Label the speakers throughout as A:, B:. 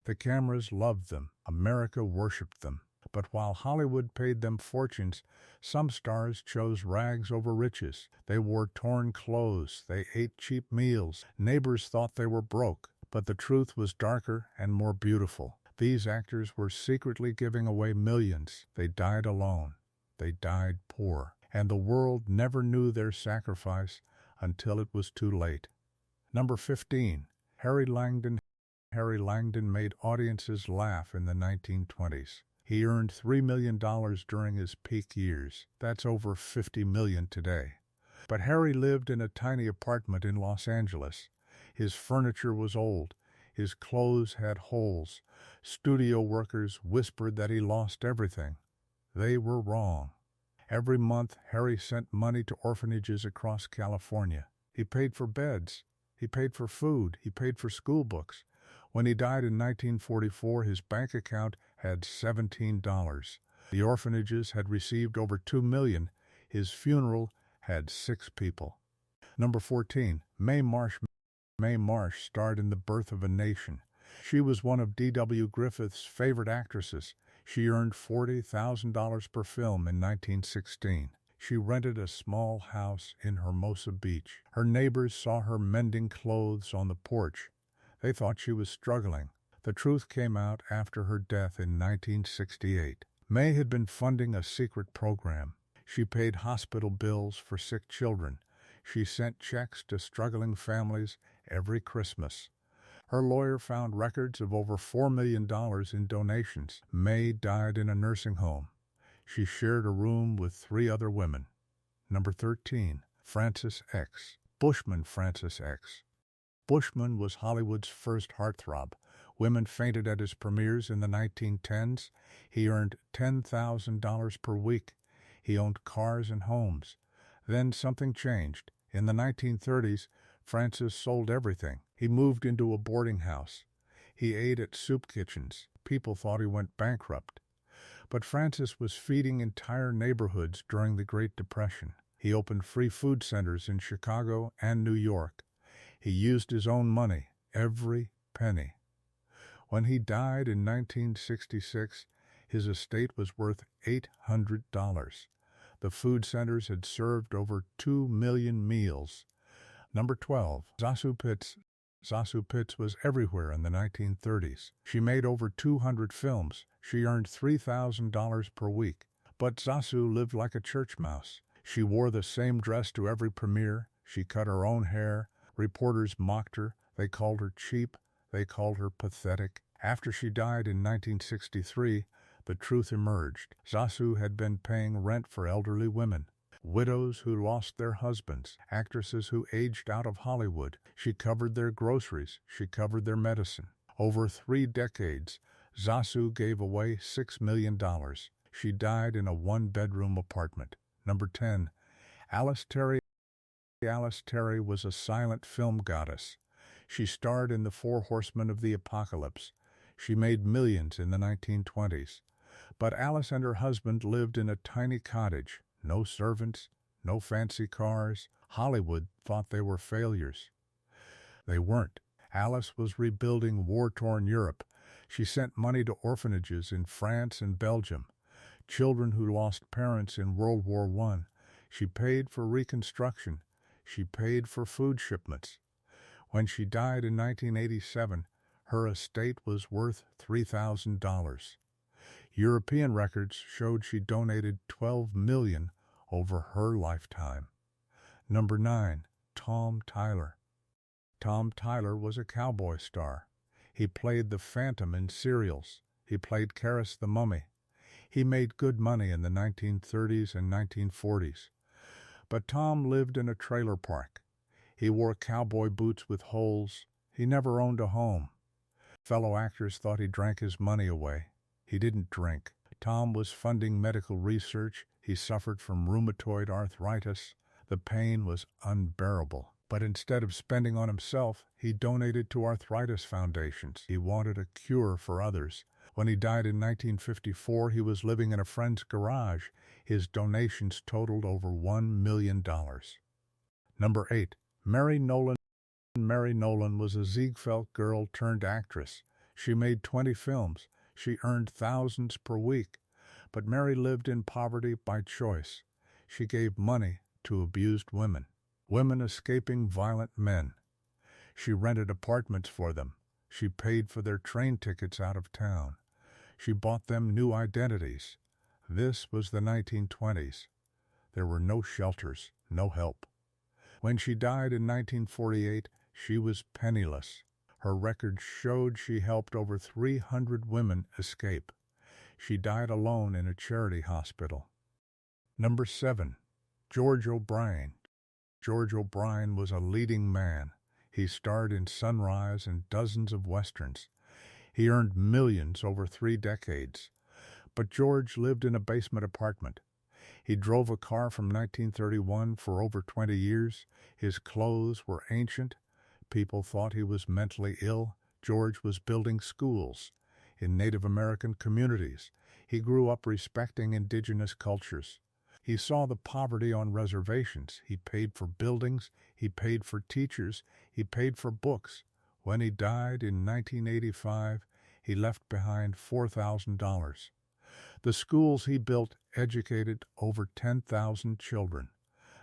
A: The cameras loved them. America worshipped them. But while Hollywood paid them fortunes, some stars chose rags over riches. They wore torn clothes. They ate cheap meals. Neighbors thought they were broke. But the truth was darker and more beautiful. These actors were secretly giving away millions. They died alone. They died poor. And the world never knew their sacrifice until it was too late. Number 15. Harry Langdon. Harry Langdon made audiences laugh in the 1920s. He earned $3 million during his peak years. That's over $50 million today. But Harry lived in a tiny apartment in Los Angeles. His furniture was old. His clothes had holes. Studio workers whispered that he lost everything. They were wrong. Every month, Harry sent money to orphanages across California. He paid for beds. He paid for food. He paid for school books. When he died in 1944, his bank account had $17. The orphanages had received over $2 million. His funeral had 6 people. Number 14. Mae Marsh. Mae Marsh starred in The Birth of a Nation. She was one of D.W. Griffith's favorite actresses. She earned $40,000 per film in 1916. She rented a small house in Hermosa Beach. Her neighbors saw her mending clothes on the porch. They thought she was struggling. The truth came out after her death in 1968. Mae had been funding a secret program. She paid hospital bills for sick children. She sent checks to struggling families every Christmas. Her lawyer found records of over $4 million in donations. Mae died in a nursing home. She shared a room with 3 other women. Number 13. Francis X. Bushman. Francis X. Bushman was Hollywood's first heartthrob. Women fainted at his premieres in the 1910s. He earned $10,000 per week. He owned cars and homes. Then something changed. In the 1930s, Francis sold everything. He moved into a boarding house. He ate at soup kitchens. People thought he went bankrupt. But Francis was feeding entire neighborhoods during the Great Depression. He opened free food centers in Chicago and New York. He used his own money, every penny. When he died in 1966, his estate was worth $800. The food centers had served over 2 million meals. Number 12. Zosu Pitts. Zosu Pitts was everywhere in the 1930s. She made over 200 films. She earned $3,000 per week. But Zosu lived like a church mouse. She wore the same dress to every premiere. She cut her own hair. Reporters mocked her. They called her cheap. They called her pathetic. After she died in 1963, the truth emerged. Zosu had been paying rent for elderly women, widows who lost their husbands, actresses who aged out of Hollywood. She covered their groceries. She covered their medicine. Over 3 decades, Zosu gave away $6 million. She died in a 1-bedroom apartment. Number 10. Alice Terry. Alice Terry was a silent film goddess. She starred in The 4 Horsemen of the Apocalypse. She made millions in the 1920s. But Alice and her husband lived in a tiny cottage. No servants, no fancy cars. Hollywood thought they were failures. They weren't. Alice was rebuilding war-torn Europe. She sent money to orphanages in France and Belgium, children who lost parents in World War I. She paid for reconstruction. She paid for food shipments. When she died in 1987, her estate was worth $3,000. European records showed she donated $12 million over her lifetime. Number 9. Tom Tyler. Tom Tyler was a cowboy star. He played the Phantom in serials. He played Karis the Mummy. He made good money in the 1930s and 1940s. But Tom lived in a trailer park. He wore cowboy boots with holes. He never owned a home. Fellow actors thought he drank his money away. He didn't drink. Tom was funding medical research. He suffered from rheumatoid arthritis. The pain was unbearable. But instead of spending on himself, he donated to arthritis foundations. He wanted a cure for others. When he died in 1954, he was living in a friend's garage. His donations totaled over $1 million. Number 8. Mary Nolan. Mary Nolan was a Ziegfeld girl turned actress. She made 20 films. She earned thousands per week. But Mary lived in poverty by choice. She gave money to abused women, women escaping violent men. She rented apartments for them. She paid for their train tickets out of town. She bought them new identities. This was the 1920s. There were no shelters, no help. When she died in 1948, she was penniless. Her record showed she helped over 300 women escape. She died alone in a charity hospital. Number 7. George O'Brien. George O'Brien was a leading man. He starred in Sunrise and dozens of westerns. He earned millions over 3 decades. But George lived in a basement apartment. He drove a car from 1931 for over 20 years. His clothes were ancient. People thought he was mentally ill. George was building schools in Native American communities. He grew up respecting indigenous cultures. He saw the poverty on reservations. He paid for buildings. He paid for teachers. He paid for books. When he died in 1985, he left behind $4,000. The schools he built educated over 10,000 children.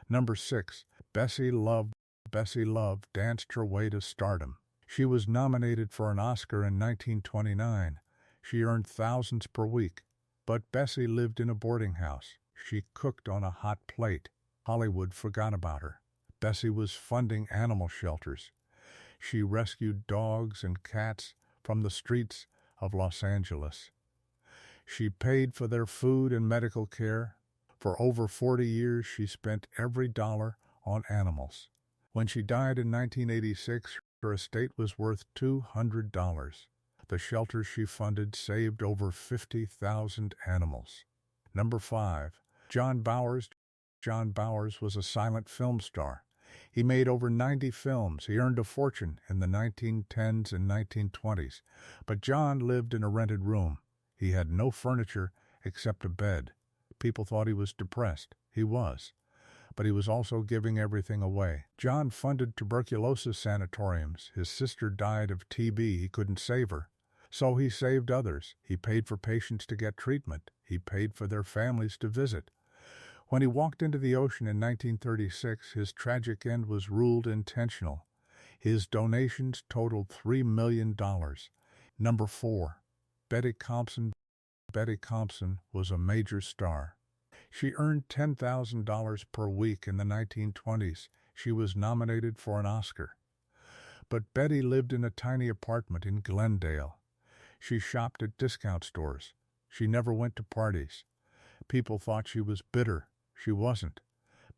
A: Number 6. Bessie Love. Bessie Love danced her way to stardom. She was nominated for an Oscar in 1929. She earned thousands per week. But Bessie lived in a boarding house. She cooked on a hot plate. Hollywood forgot about her. Bessie was funding animal shelters. She rescued dogs and cats from the streets of Los Angeles. She paid for their food and medical care. For over 40 years, she spent every dollar on animals. When she died in 1986, her estate was worth $200. The shelters she funded saved over 50,000 animals. Number 5. John Bowers. John Bowers was a silent film star. He made over 90 films. He earned a fortune in the 1910s and 1920s. But John lived in a rented room. He had no furniture except a bed. People thought he was depressed. He was. But he was also giving everything away. John funded tuberculosis sanatoriums. His sister died of TB. He couldn't save her. So he saved others. He paid for patients to get treatment. He paid for their families to visit. When he walked into the ocean in 1936, his tragic end was ruled intentional. His donations totaled $3 million. Number 4. Betty Compson. Betty Compson was a major star. She earned $10,000 per week in the 1920s. She was nominated for an Oscar. But Betty lived in a tiny apartment in Glendale. She shopped at discount stores. She never went to parties. People thought she was bitter. She wasn't.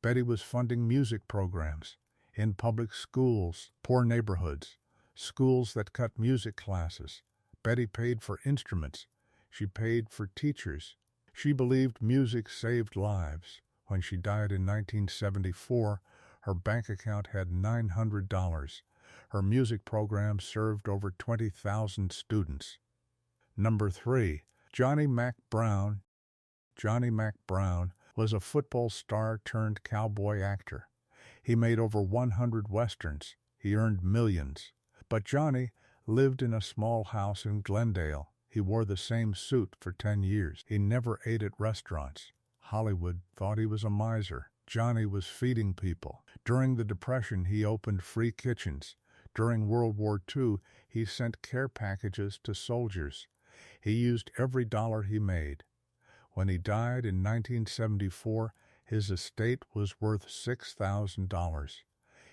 A: Betty was funding music programs in public schools, poor neighborhoods, schools that cut music classes. Betty paid for instruments. She paid for teachers. She believed music saved lives. When she died in 1974, her bank account had $900. Her music program served over 20,000 students. Number 3. Johnny Mack Brown. Johnny Mack Brown was a football star turned cowboy actor. He made over 100 westerns. He earned millions. But Johnny lived in a small house in Glendale. He wore the same suit for 10 years. He never ate at restaurants. Hollywood thought he was a miser. Johnny was feeding people. During the Depression, he opened free kitchens. During World War II, he sent care packages to soldiers. He used every dollar he made. When he died in 1974, his estate was worth $6,000.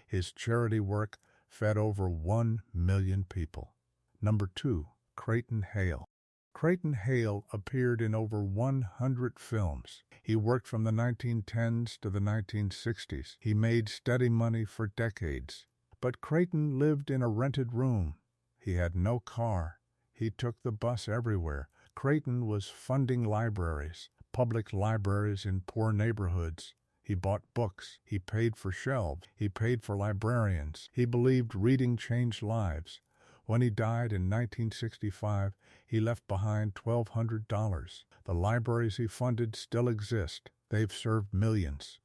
A: His charity work fed over 1 million people. Number 2. Creighton Hale. Creighton Hale appeared in over 100 films. He worked from the 1910s to the 1960s. He made steady money for decades. But Creighton lived in a rented room. He had no car. He took the bus everywhere. Creighton was funding libraries, public libraries in poor neighborhoods. He bought books. He paid for shelves. He paid for librarians. He believed reading changed lives. When he died in 1965, he left behind $1,200. The libraries he funded still exist. They've served millions.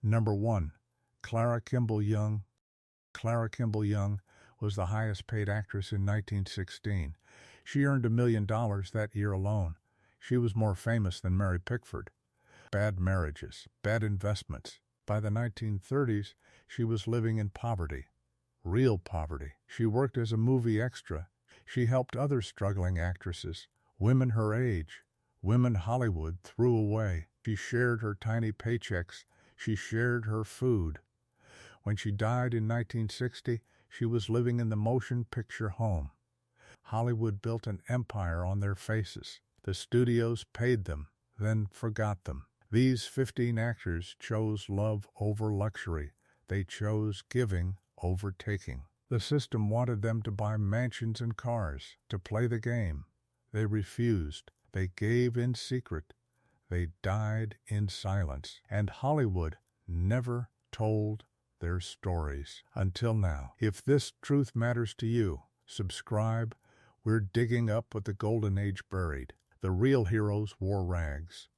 A: Number 1. Clara Kimball Young. Clara Kimball Young was the highest paid actress in 1916. She earned $1 million that year alone. She was more famous than Mary Pickford. Bad marriages, bad investments. By the 1930s, she was living in poverty. Real poverty. She worked as a movie extra. She helped other struggling actresses, women her age, women Hollywood threw away. She shared her tiny paychecks. She shared her food. When she died in 1960, she was living in the motion picture home. Hollywood built an empire on their faces. The studios paid them, then forgot them. These 15 actors chose love over luxury. They chose giving over taking. The system wanted them to buy mansions and cars, to play the game. They refused. They gave in secret. They died in silence. And Hollywood never told their stories until now. If this truth matters to you, subscribe. We're digging up what the Golden Age buried. The real heroes wore rags.